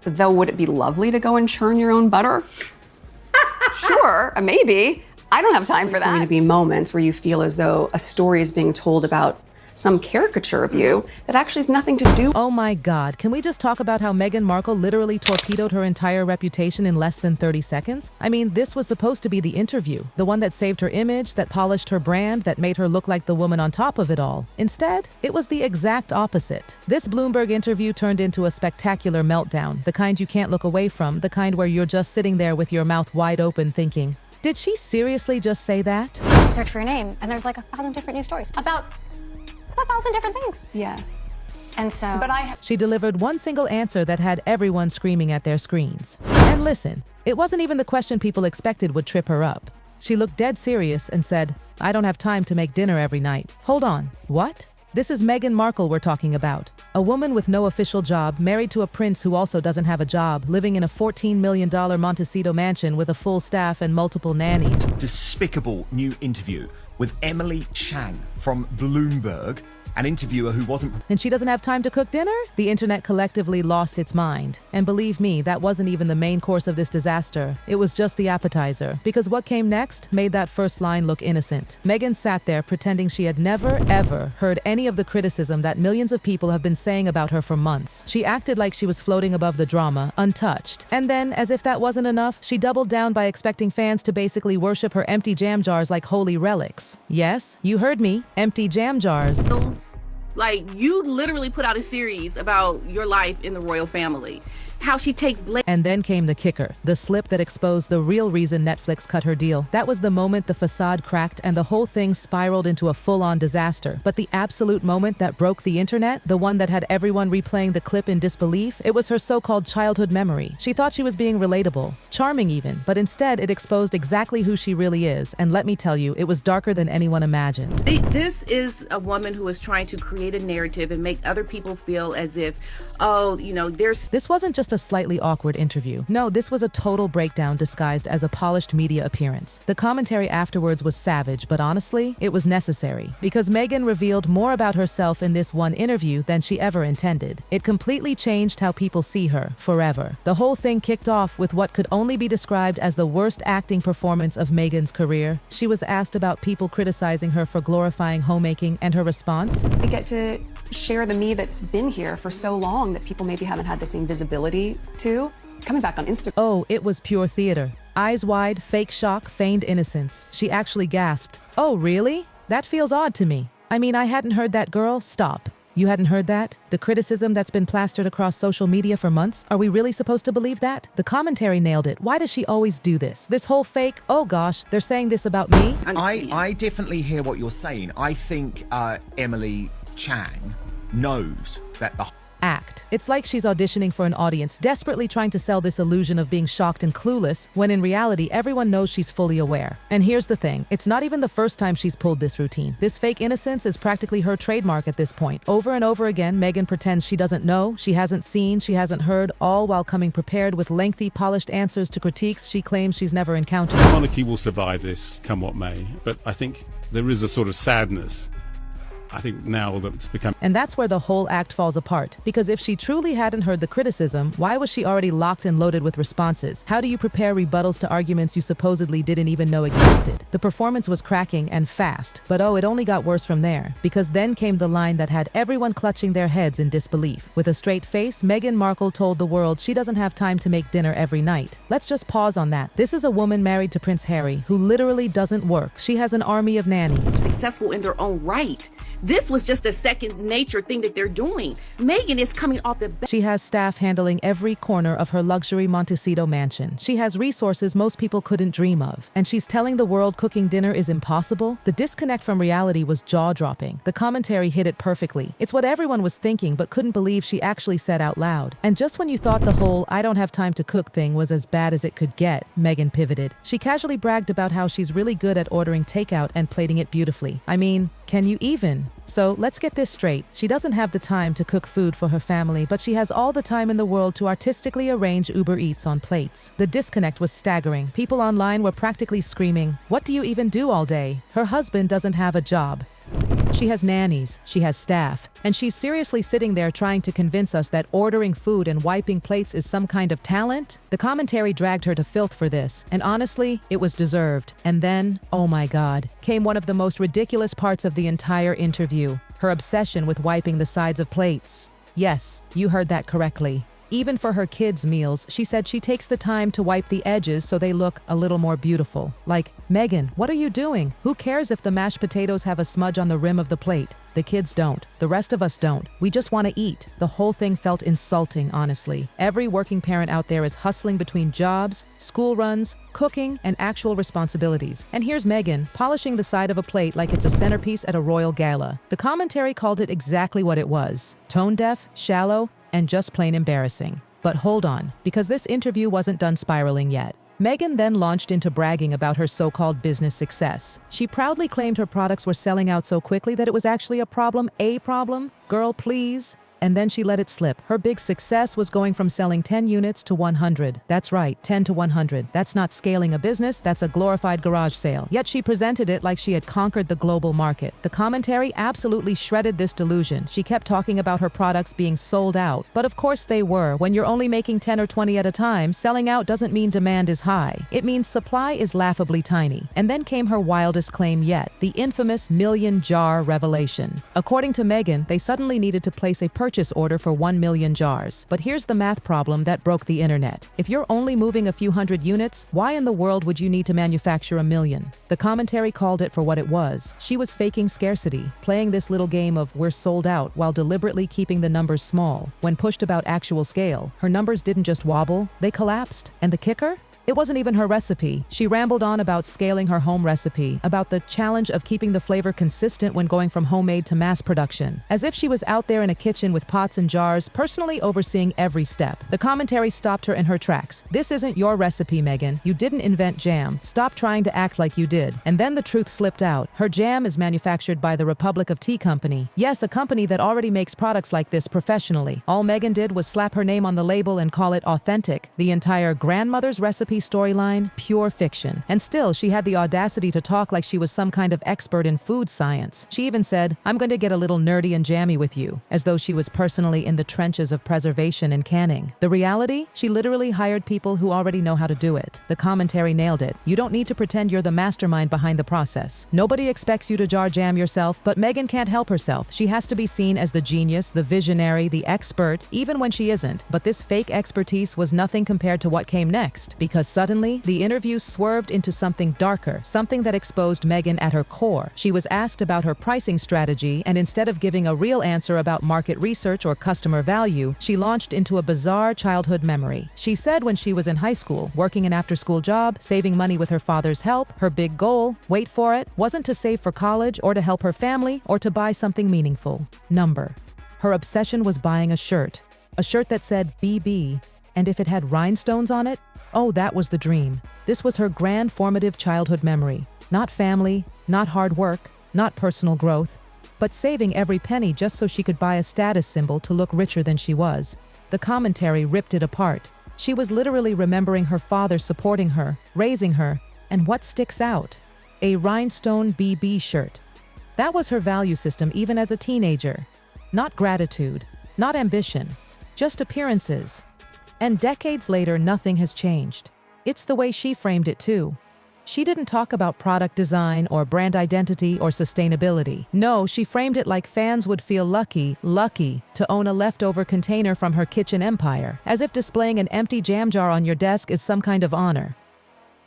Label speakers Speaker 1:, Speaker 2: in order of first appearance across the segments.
Speaker 1: Though, would it be lovely to go and churn your own butter? Sure, maybe. I don't have time for that. There's going to be moments where you feel as though a story is being told about some caricature of you that actually has nothing to do.
Speaker 2: Oh my God, can we just talk about how Meghan Markle literally torpedoed her entire reputation in less than 30 seconds? I mean, this was supposed to be the interview, the one that saved her image, that polished her brand, that made her look like the woman on top of it all. Instead, it was the exact opposite. This Bloomberg interview turned into a spectacular meltdown, the kind you can't look away from, the kind where you're just sitting there with your mouth wide open thinking, did she seriously just say that?
Speaker 3: Search for your name, and there's like 1,000 different news stories about 1,000 different things.
Speaker 1: Yes.
Speaker 3: And so...
Speaker 2: She delivered one single answer that had everyone screaming at their screens. And listen, it wasn't even the question people expected would trip her up. She looked dead serious and said, I don't have time to make dinner every night. Hold on, what? This is Meghan Markle we're talking about. A woman with no official job, married to a prince who also doesn't have a job, living in a $14 million Montecito mansion with a full staff and multiple nannies.
Speaker 4: Despicable new interview with Emily Chang from Bloomberg, an interviewer who wasn't...
Speaker 2: And she doesn't have time to cook dinner? The internet collectively lost its mind. And believe me, that wasn't even the main course of this disaster. It was just the appetizer. Because what came next made that first line look innocent. Meghan sat there pretending she had never, ever heard any of the criticism that millions of people have been saying about her for months. She acted like she was floating above the drama, untouched. And then, as if that wasn't enough, she doubled down by expecting fans to basically worship her empty jam jars like holy relics. Yes, you heard me, empty jam jars.
Speaker 5: Like, you literally put out a series about your life in the royal family. How she takes blame.
Speaker 2: And then came the kicker, the slip that exposed the real reason Netflix cut her deal. That was the moment the facade cracked and the whole thing spiraled into a full-on disaster. But the absolute moment that broke the internet, the one that had everyone replaying the clip in disbelief, it was her so-called childhood memory. She thought she was being relatable, charming even, but instead it exposed exactly who she really is. And let me tell you, it was darker than anyone imagined.
Speaker 5: This is a woman who is trying to create a narrative and make other people feel as if, oh, you know,
Speaker 2: This wasn't just a slightly awkward interview. No, this was a total breakdown disguised as a polished media appearance. The commentary afterwards was savage, but honestly, it was necessary. Because Meghan revealed more about herself in this one interview than she ever intended. It completely changed how people see her, forever. The whole thing kicked off with what could only be described as the worst acting performance of Meghan's career. She was asked about people criticizing her for glorifying homemaking, and her response?
Speaker 1: I get to share the me that's been here for so long that people maybe haven't had the same visibility to. Coming back on Instagram.
Speaker 2: Oh, it was pure theater. Eyes wide, fake shock, feigned innocence. She actually gasped. Oh, really? That feels odd to me. I mean, I hadn't heard that, girl. Stop. You hadn't heard that? The criticism that's been plastered across social media for months? Are we really supposed to believe that? The commentary nailed it. Why does she always do this? This whole fake, oh gosh, they're saying this about me?
Speaker 4: I definitely hear what you're saying. I think Emily Chang knows that the
Speaker 2: act. It's like she's auditioning for an audience, desperately trying to sell this illusion of being shocked and clueless, when in reality, everyone knows she's fully aware. And here's the thing, it's not even the first time she's pulled this routine. This fake innocence is practically her trademark at this point. Over and over again, Meghan pretends she doesn't know, she hasn't seen, she hasn't heard, all while coming prepared with lengthy, polished answers to critiques she claims she's never encountered.
Speaker 6: The monarchy will survive this, come what may, but I think there is a sort of sadness. I think now that it's become...
Speaker 2: And that's where the whole act falls apart. Because if she truly hadn't heard the criticism, why was she already locked and loaded with responses? How do you prepare rebuttals to arguments you supposedly didn't even know existed? The performance was cracking and fast, but oh, it only got worse from there. Because then came the line that had everyone clutching their heads in disbelief. With a straight face, Meghan Markle told the world she doesn't have time to make dinner every night. Let's just pause on that. This is a woman married to Prince Harry who literally doesn't work. She has an army of nannies.
Speaker 5: Successful in their own right. This was just a second nature thing that they're doing. Meghan is coming off the...
Speaker 2: She has staff handling every corner of her luxury Montecito mansion. She has resources most people couldn't dream of. And she's telling the world cooking dinner is impossible? The disconnect from reality was jaw-dropping. The commentary hit it perfectly. It's what everyone was thinking but couldn't believe she actually said out loud. And just when you thought the whole "I don't have time to cook" thing was as bad as it could get, Meghan pivoted. She casually bragged about how she's really good at ordering takeout and plating it beautifully. I mean, can you even? So let's get this straight. She doesn't have the time to cook food for her family, but she has all the time in the world to artistically arrange Uber Eats on plates. The disconnect was staggering. People online were practically screaming, "What do you even do all day?" Her husband doesn't have a job. She has nannies, she has staff, and she's seriously sitting there trying to convince us that ordering food and wiping plates is some kind of talent? The commentary dragged her to filth for this, and honestly, it was deserved. And then, oh my God, came one of the most ridiculous parts of the entire interview, her obsession with wiping the sides of plates. Yes, you heard that correctly. Even for her kids' meals, she said she takes the time to wipe the edges so they look a little more beautiful. Like, Meghan, what are you doing? Who cares if the mashed potatoes have a smudge on the rim of the plate? The kids don't. The rest of us don't. We just want to eat. The whole thing felt insulting, honestly. Every working parent out there is hustling between jobs, school runs, cooking, and actual responsibilities. And here's Meghan, polishing the side of a plate like it's a centerpiece at a royal gala. The commentary called it exactly what it was: tone-deaf, shallow, and just plain embarrassing. But hold on, because this interview wasn't done spiraling yet. Meghan then launched into bragging about her so-called business success. She proudly claimed her products were selling out so quickly that it was actually a problem. Girl, please. And then she let it slip. Her big success was going from selling 10 units to 100. That's right, 10 to 100. That's not scaling a business, that's a glorified garage sale. Yet she presented it like she had conquered the global market. The commentary absolutely shredded this delusion. She kept talking about her products being sold out. But of course they were. When you're only making 10 or 20 at a time, selling out doesn't mean demand is high. It means supply is laughably tiny. And then came her wildest claim yet, the infamous million-jar revelation. According to Meghan, they suddenly needed to place a purchase order for 1 million jars. But here's the math problem that broke the internet. If you're only moving a few hundred units, why in the world would you need to manufacture 1 million? The commentary called it for what it was. She was faking scarcity, playing this little game of we're sold out while deliberately keeping the numbers small. When pushed about actual scale, her numbers didn't just wobble, they collapsed. And the kicker? It wasn't even her recipe. She rambled on about scaling her home recipe, about the challenge of keeping the flavor consistent when going from homemade to mass production, as if she was out there in a kitchen with pots and jars, personally overseeing every step. The commentary stopped her in her tracks. This isn't your recipe, Meghan. You didn't invent jam. Stop trying to act like you did. And then the truth slipped out. Her jam is manufactured by the Republic of Tea Company. Yes, a company that already makes products like this professionally. All Meghan did was slap her name on the label and call it authentic. The entire grandmother's recipe storyline, pure fiction. And still, she had the audacity to talk like she was some kind of expert in food science. She even said, "I'm going to get a little nerdy and jammy with you," as though she was personally in the trenches of preservation and canning. The reality? She literally hired people who already know how to do it. The commentary nailed it. You don't need to pretend you're the mastermind behind the process. Nobody expects you to jar jam yourself, but Meghan can't help herself. She has to be seen as the genius, the visionary, the expert, even when she isn't. But this fake expertise was nothing compared to what came next, because suddenly, the interview swerved into something darker, something that exposed Meghan at her core. She was asked about her pricing strategy, and instead of giving a real answer about market research or customer value, she launched into a bizarre childhood memory. She said when she was in high school, working an after-school job, saving money with her father's help, her big goal, wait for it, wasn't to save for college or to help her family or to buy something meaningful. Number. Her obsession was buying a shirt that said BB, and if it had rhinestones on it, oh, that was the dream. This was her grand formative childhood memory. Not family, not hard work, not personal growth, but saving every penny just so she could buy a status symbol to look richer than she was. The commentary ripped it apart. She was literally remembering her father supporting her, raising her, and what sticks out? A rhinestone BB shirt. That was her value system even as a teenager. Not gratitude, not ambition, just appearances. And decades later, nothing has changed. It's the way she framed it too. She didn't talk about product design or brand identity or sustainability. No, she framed it like fans would feel lucky to own a leftover container from her kitchen empire, as if displaying an empty jam jar on your desk is some kind of honor.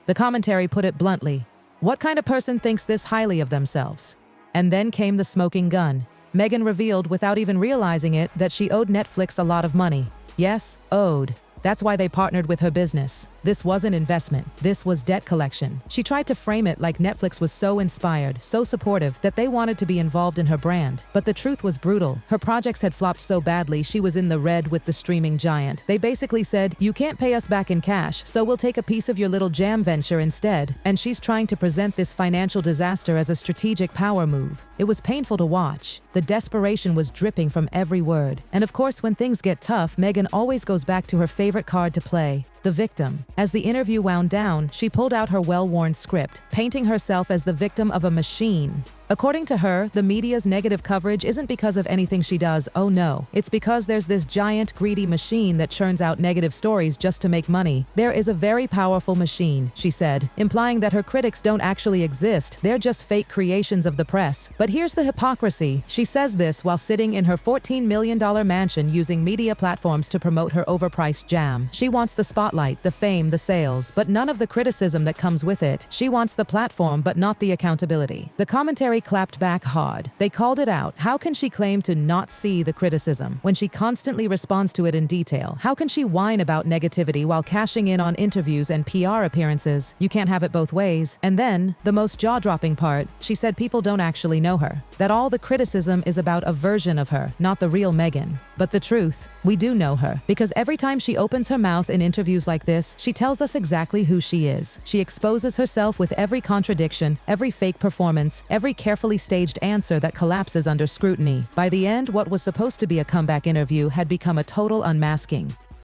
Speaker 2: The commentary put it bluntly. What kind of person thinks this highly of themselves? And then came the smoking gun. Meghan revealed, without even realizing it, that she owed Netflix a lot of money. Yes, owed. That's why they partnered with her business. This wasn't investment. This was debt collection. She tried to frame it like Netflix was so inspired, so supportive, that they wanted to be involved in her brand. But the truth was brutal. Her projects had flopped so badly, she was in the red with the streaming giant. They basically said, "You can't pay us back in cash, so we'll take a piece of your little jam venture instead." And she's trying to present this financial disaster as a strategic power move. It was painful to watch. The desperation was dripping from every word. And of course, when things get tough, Meghan always goes back to her favorite card to play: the victim. As the interview wound down, she pulled out her well-worn script, painting herself as the victim of a machine. According to her, the media's negative coverage isn't because of anything she does, oh no. It's because there's this giant, greedy machine that churns out negative stories just to make money. There is a very powerful machine, she said, implying that her critics don't actually exist, they're just fake creations of the press. But here's the hypocrisy. She says this while sitting in her $14 million mansion using media platforms to promote her overpriced jam. She wants the spotlight, the fame, the sales, but none of the criticism that comes with it. She wants the platform, but not the accountability. The commentary clapped back hard. They called it out. How can she claim to not see the criticism when she constantly responds to it in detail? How can she whine about negativity while cashing in on interviews and PR appearances? You can't have it both ways. And then, the most jaw-dropping part, she said people don't actually know her. That all the criticism is about a version of her, not the real Meghan. But the truth, we do know her, because every time she opens her mouth in interviews like this, she tells us exactly who she is. She exposes herself with every contradiction, every fake performance, every carefully staged answer that collapses under scrutiny. By the end, what was supposed to be a comeback interview had become a total unmasking.